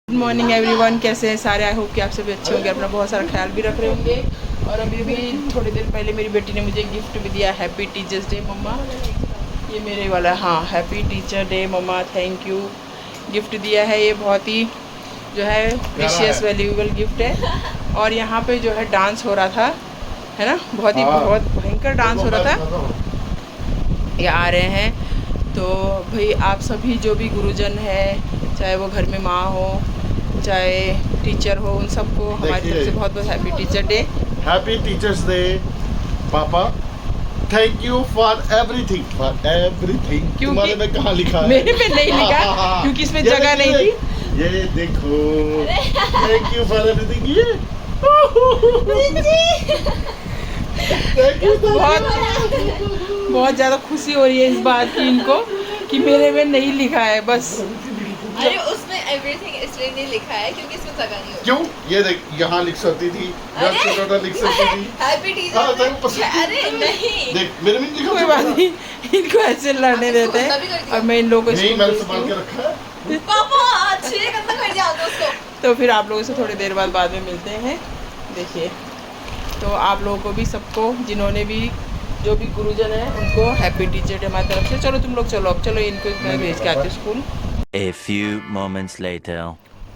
Good morning everyone, कैसे हैं सारे। आई होप कि आप सभी अच्छे होंगे, अपना बहुत सारा ख्याल भी रख रहे होंगे। और अभी भी थोड़ी देर पहले मेरी बेटी ने मुझे गिफ्ट भी दिया, हैप्पी टीचर्स डे मम्मा। ये मेरे वाला, हाँ, हैप्पी टीचर डे मम्मा, थैंक यू। गिफ्ट दिया है, ये बहुत ही जो है प्रीशियस वैल्यूएबल गिफ्ट है। और यहाँ पे जो है डांस हो रहा था, है ना, बहुत भयंकर डांस हो रहा था। ये आ रहे हैं तो भाई आप सभी जो भी गुरुजन है, चाहे वो घर में माँ हो चाहे टीचर हो, उन सबको हमारी तरफ से बहुत बहुत happy teacher day. Happy teachers day पापा, थैंक यू फॉर एवरीथिंग तुम्हारे में कहाँ लिखा है? मेरे में नहीं लिखा क्योंकि इसमें जगह नहीं थी। ये देखो, थैंक यू फॉर एवरीथिंग। ये बहुत ज़्यादा खुशी हो रही है इस बात की इनको कि मेरे में नहीं लिखा है। बस अरे उसमें एवरीथिंग इसलिए नहीं लिखा है क्योंकि इसमें जगह नहीं होती। क्यों? ये देख, यहाँ लिख सकती थी, छोटा लिख सकती थी। Happy teacher. अरे नहीं, देख मेरे में लिखा। कोई बात नहीं, इनको ऐसे लड़ने देते हैं और मैं इन लोगों को नहीं, मैंने संभाल के रखा है। पापा अच्छे करना कर जाओ दोस्तों। तो फिर आप लोगों से थोड़ी देर बाद में मिलते हैं। देखिए, तो आप लोगों को भी, सबको जिन्होंने भी, जो भी गुरुजन है, उनको हैप्पी टीचर डे हमारी तरफ से। चलो तुम लोग चलो, अब चलो इनको मैं भेज के आती हूँ school. A few moments later.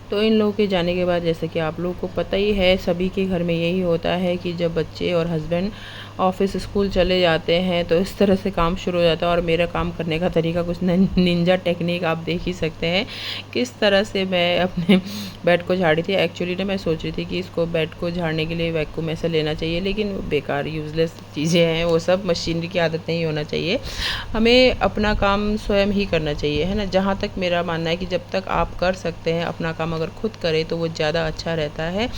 तो इन लोगों के जाने के बाद, जैसे कि आप लोगों को पता ही है, सभी के घर में यही होता है कि जब बच्चे और हस्बैंड ऑफिस स्कूल चले जाते हैं तो इस तरह से काम शुरू हो जाता है। और मेरा काम करने का तरीका कुछ निंजा टेक्निक आप देख ही सकते हैं किस तरह से मैं अपने बेड को झाड़ी थी। एक्चुअली ना मैं सोच रही थी कि इसको बेड को झाड़ने के लिए वैक्यूम ऐसा लेना चाहिए, लेकिन बेकार यूज़लेस चीज़ें हैं वो सब, मशीनरी की आदत नहीं होना चाहिए। हमें अपना काम स्वयं ही करना चाहिए, है ना। जहाँ तक मेरा मानना है कि जब तक आप कर सकते हैं अपना काम, अगर खुद करें तो वो ज़्यादा अच्छा रहता है।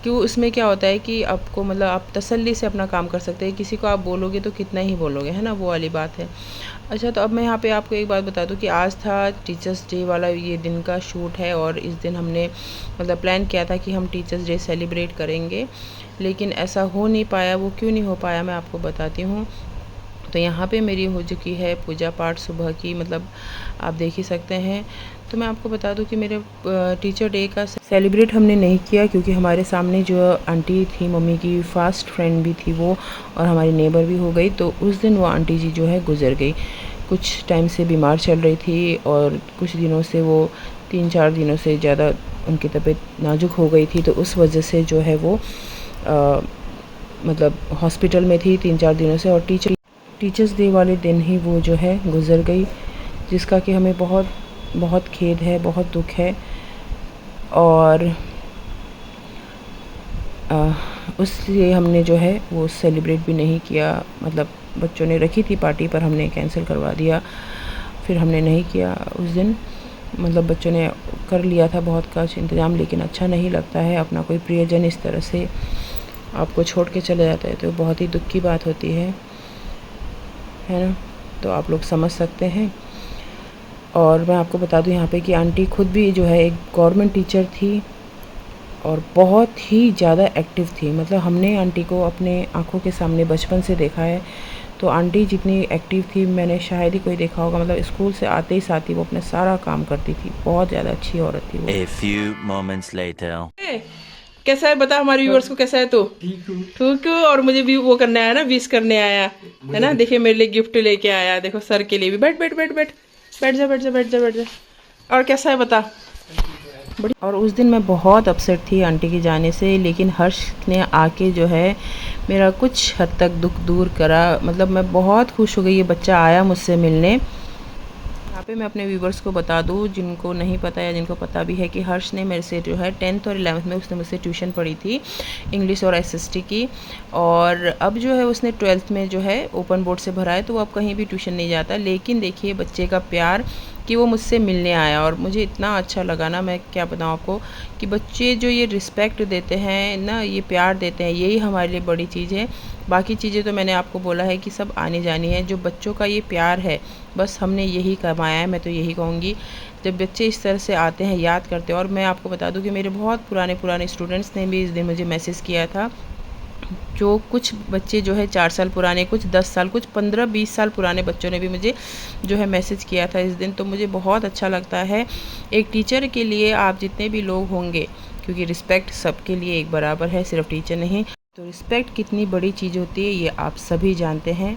क्यों? उसमें क्या होता है कि आपको, मतलब आप तसल्ली से अपना काम कर सकते हैं। किसी को आप बोलोगे तो कितना ही बोलोगे, है ना, वो वाली बात है। अच्छा, तो अब मैं यहाँ पे आपको एक बात बता दूँ कि आज था टीचर्स डे वाला ये दिन का शूट है। और इस दिन हमने मतलब प्लान किया था कि हम टीचर्स डे सेलिब्रेट करेंगे, लेकिन ऐसा हो नहीं पाया। वो क्यों नहीं हो पाया मैं आपको बताती हूँ। तो यहाँ पे मेरी हो चुकी है पूजा पाठ सुबह की, मतलब आप देख ही सकते हैं। तो मैं आपको बता दूं कि मेरे टीचर डे का सेलिब्रेट हमने नहीं किया क्योंकि हमारे सामने जो आंटी थी, मम्मी की फास्ट फ्रेंड भी थी वो, और हमारी नेबर भी हो गई। तो उस दिन वो आंटी जी जो है गुज़र गई। कुछ टाइम से बीमार चल रही थी और कुछ दिनों से, वो 3-4 दिनों से ज़्यादा उनकी तबीयत नाजुक हो गई थी। तो उस वजह से जो है वो मतलब हॉस्पिटल में थी 3-4 दिनों से। और टीचर्स डे वाले दिन ही वो जो है गुज़र गई, जिसका कि हमें बहुत बहुत खेद है, बहुत दुख है। और उसलिए हमने जो है वो सेलिब्रेट भी नहीं किया। मतलब बच्चों ने रखी थी पार्टी, पर हमने कैंसिल करवा दिया। फिर हमने नहीं किया उस दिन। मतलब बच्चों ने कर लिया था बहुत कुछ इंतज़ाम, लेकिन अच्छा नहीं लगता है अपना कोई प्रियजन इस तरह से आपको छोड़ के चले जाता है, तो बहुत ही दुख की बात होती है ना। तो आप लोग समझ सकते हैं। और मैं आपको बता दूं यहाँ पे कि आंटी खुद भी जो है एक गवर्नमेंट टीचर थी और बहुत ही ज़्यादा एक्टिव थी। मतलब हमने आंटी को अपने आँखों के सामने बचपन से देखा है। तो आंटी जितनी एक्टिव थी मैंने शायद ही कोई देखा होगा। मतलब स्कूल से आते ही साथ ही वो अपना सारा काम करती थी। बहुत ज़्यादा अच्छी औरत थी वो। A few moments later. कैसा है बता हमारे व्यूअर्स को, कैसा है तू? ठीक है। और मुझे भी वो करने आया ना, विश करने आया है ना। देखिए मेरे लिए गिफ्ट लेके आया, देखो सर के लिए भी। बैठ बैठ बैठ बैठ बैठ जा बैठ जा बैठ जा बैठ जा। और कैसा है बता? और उस दिन मैं बहुत अपसेट थी आंटी के जाने से, लेकिन हर्ष ने आके जो है मेरा कुछ हद तक दुख दूर करा। मतलब मैं बहुत खुश हो गई, ये बच्चा आया मुझसे मिलने। यहाँ पे मैं अपने व्यूवर्स को बता दूँ, जिनको नहीं पता या जिनको पता भी है, कि हर्ष ने मेरे से जो है 10th और 11th में उसने मुझसे ट्यूशन पढ़ी थी, इंग्लिश और एसएसटी की। और अब जो है उसने 12th में जो है ओपन बोर्ड से भरा है, तो वो अब कहीं भी ट्यूशन नहीं जाता। लेकिन देखिए बच्चे का प्यार कि वो मुझसे मिलने आया, और मुझे इतना अच्छा लगा ना, मैं क्या बताऊँ आपको, कि बच्चे जो ये रिस्पेक्ट देते हैं ना, ये प्यार देते हैं, यही हमारे लिए बड़ी चीज़ है। बाकी चीज़ें तो मैंने आपको बोला है कि सब आने जानी है। जो बच्चों का ये प्यार है, बस हमने यही कमाया है। मैं तो यही कहूँगी, जब बच्चे इस तरह से आते हैं, याद करते हैं। और मैं आपको बता दूँ कि मेरे बहुत पुराने स्टूडेंट्स ने भी इस दिन मुझे मैसेज किया था जो कुछ बच्चे जो है 4 साल पुराने, कुछ 10 साल, कुछ 15-20 साल पुराने बच्चों ने भी मुझे जो है मैसेज किया था इस दिन। तो मुझे बहुत अच्छा लगता है। एक टीचर के लिए आप जितने भी लोग होंगे, क्योंकि रिस्पेक्ट सबके लिए एक बराबर है, सिर्फ टीचर नहीं। तो रिस्पेक्ट कितनी बड़ी चीज़ होती है ये आप सभी जानते हैं।